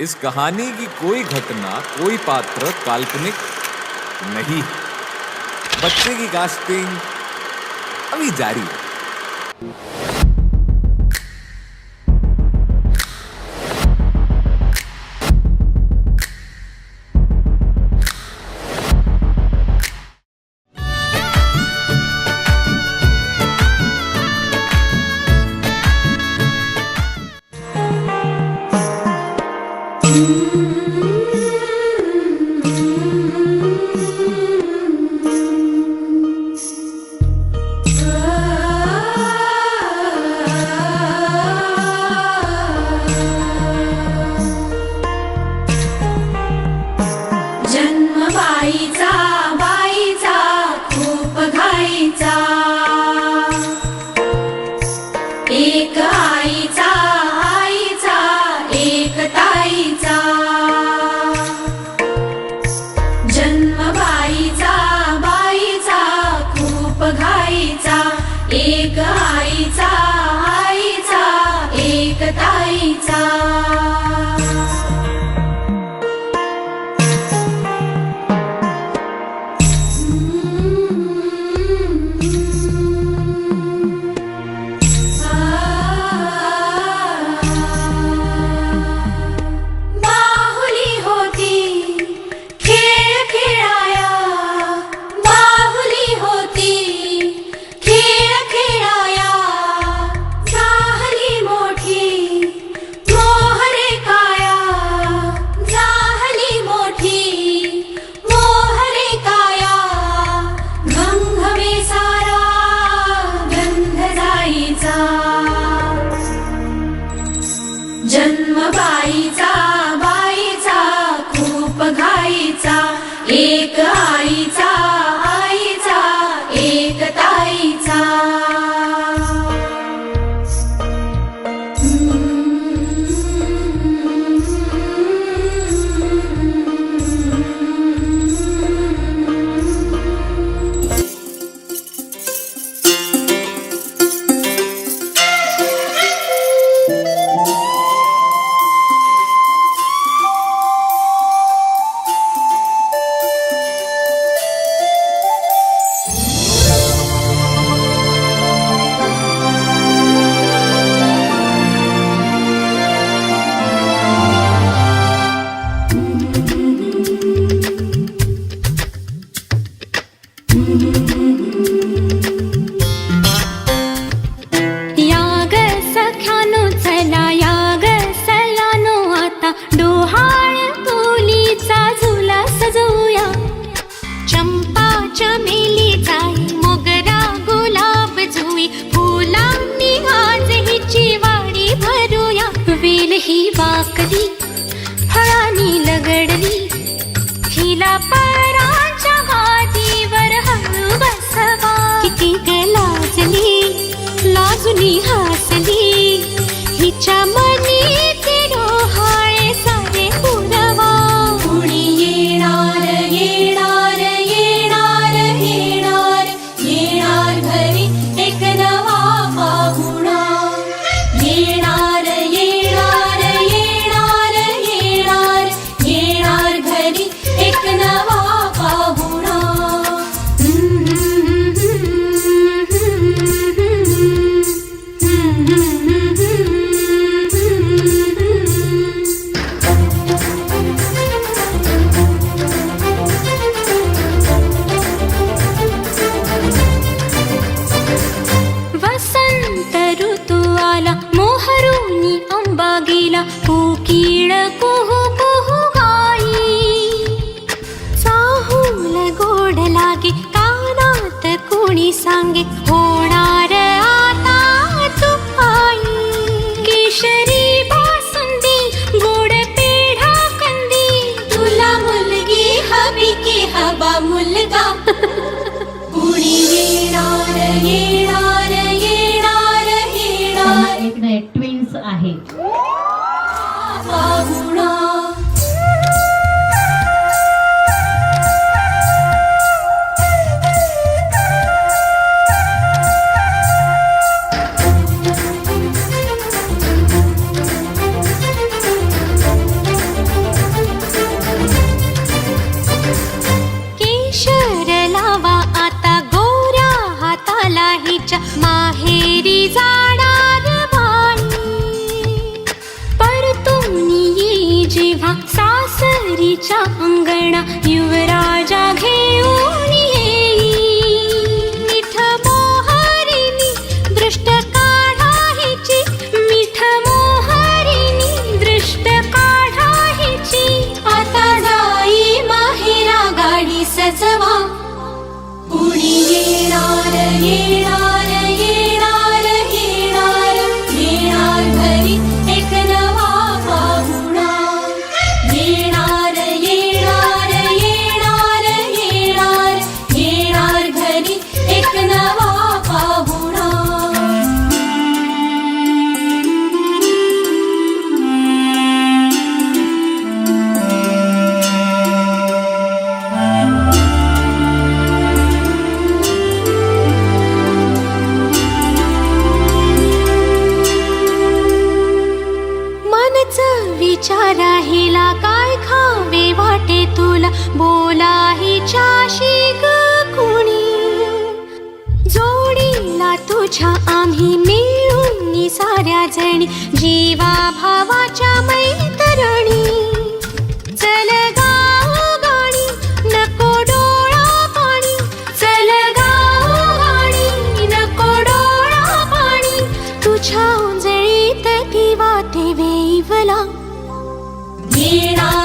इस कहानी की कोई घटना, कोई पात्र काल्पनिक नहीं। बच्चे की कास्टिंग अभी जारी है। बाईचा खूप घाईचा, एक आईचा एक ताईचा। जन्म बाईचा खूप घाईचा, एक आईचा एक ताईचा। जन्म बाईचा खूप घाईचा, एक आईचा एक ताईचा। ही वाकली फळांनी लगडली, हिला पराच्या गादीवर हळू बसवा। किती ग लाजली लाजुनी हसली, हिच्या मनी ते डोहाळे सारे पुरवा। कुणी येणार येणार येणार येणार येणार घरी एक नवा पाहुणा। येणार येणार येणार येणार येणार घरी एक नवा पाहुणा। वसंत ऋतू आला मोहरुनी आंबा गेला, कोकिळ कुहू कुहू गाई। चाहूल गोड लागे कानात कोणी सांगे, होणार आता तू आई। केशरी बासुंदी गोड पेढा कंदी, तुला मुलगी हवी की हवा मुलगा। कुणी येणार येणार येणार येणार एक नाही ट्विन्स आहेत। पाहुणा। जेव्हा सासरीच्या अंगणा युवराजा घेऊन येई मिठ मोहरिणी दृष्ट काढायची मीठ मोहरिणी दृष्ट काढायची आता जाई माहेरा गाडी सजवा कुणी येणार येणार येणार येणार येणार घरी एक नवा पाहुणा येणार येणार येणार येणार येणार घरी एक नवा पाहुणा मनच विचारा हिला काय खावे वाटे तुला बोला हिच्याशी ग कुणी जोडीला तुझ्या आम्ही मिळून साऱ्या जणी जीवा भावाच्या मैत्रिणी चल गाव गाणी नको डोळा पाणी चल गाव गाणी नको डोळा पाणी तुझ्या उंजळीत ती वाटे वेईवला येणार